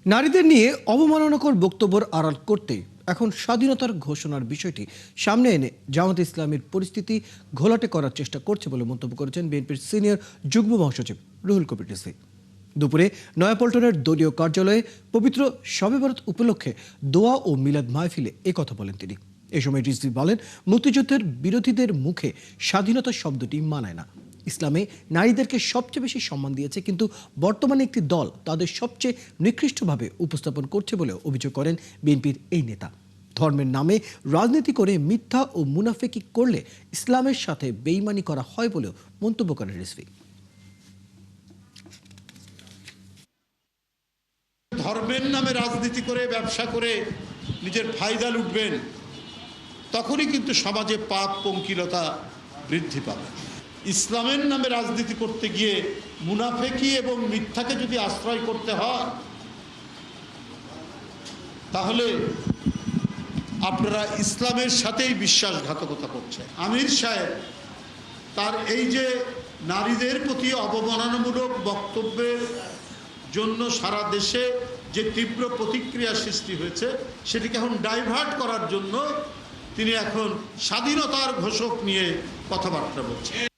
নারীদের নিয়ে অবমাননাকর বক্তব্য আড়াল করতে এখন স্বাধীনতার ঘোষণার বিষয়টি সামনে এনে জামাত ইসলামের পরিস্থিতি ঘোলাটে করার চেষ্টা করছে বলে মন্তব্য করেছেন বিএনপির সিনিয়র যুগ্ম মহাসচিব রুহুল কবির রিজভী। দুপুরে নয়াপল্টনের দলীয় কার্যালয়ে পবিত্র শবে বরাত উপলক্ষে দোয়া ও মিলাদ মাহফিলে একথা বলেন তিনি। এ সময় রিজভী বলেন, মুক্তিযুদ্ধের বিরোধীদের মুখে স্বাধীনতা শব্দটি মানায় না। ইসলামে নারীদেরকে সবচেয়ে বেশি সম্মান দিয়েছে, কিন্তু বর্তমানে একটি দল তাদের সবচেয়ে নিকৃষ্টভাবে উপস্থাপন করছে বলে অভিযোগ করেন বিএনপির এই নেতা। ধর্মের নামে রাজনীতি করে মিথ্যা ও মুনাফিকি করলে ইসলামের সাথে বেইমানি করা হয় বলেও মন্তব্য করেন রিজভী। ধর্মের নামে রাজনীতি করে ব্যবসা করে নিজের ফায়দা লুটবেন, তখনই কিন্তু সমাজে পাপ পঙ্কিলতা বৃদ্ধি পাবে। ইসলামের নামে রাজনীতি করতে গিয়ে মুনাফেকি এবং মিথ্যাকে যদি আশ্রয় করতে হয়, তাহলে আপনারা ইসলামের সাথেই বিশ্বাসঘাতকতা করছেন। আমির সাহেব তার এই যে নারীদের প্রতি অবমাননামূলক বক্তব্যের জন্য সারা দেশে যে তীব্র প্রতিক্রিয়া সৃষ্টি হয়েছে, সেটিকে এখন ডাইভার্ট করার জন্য তিনি এখন স্বাধীনতার ঘোষক নিয়ে কথাবার্তা বলছেন।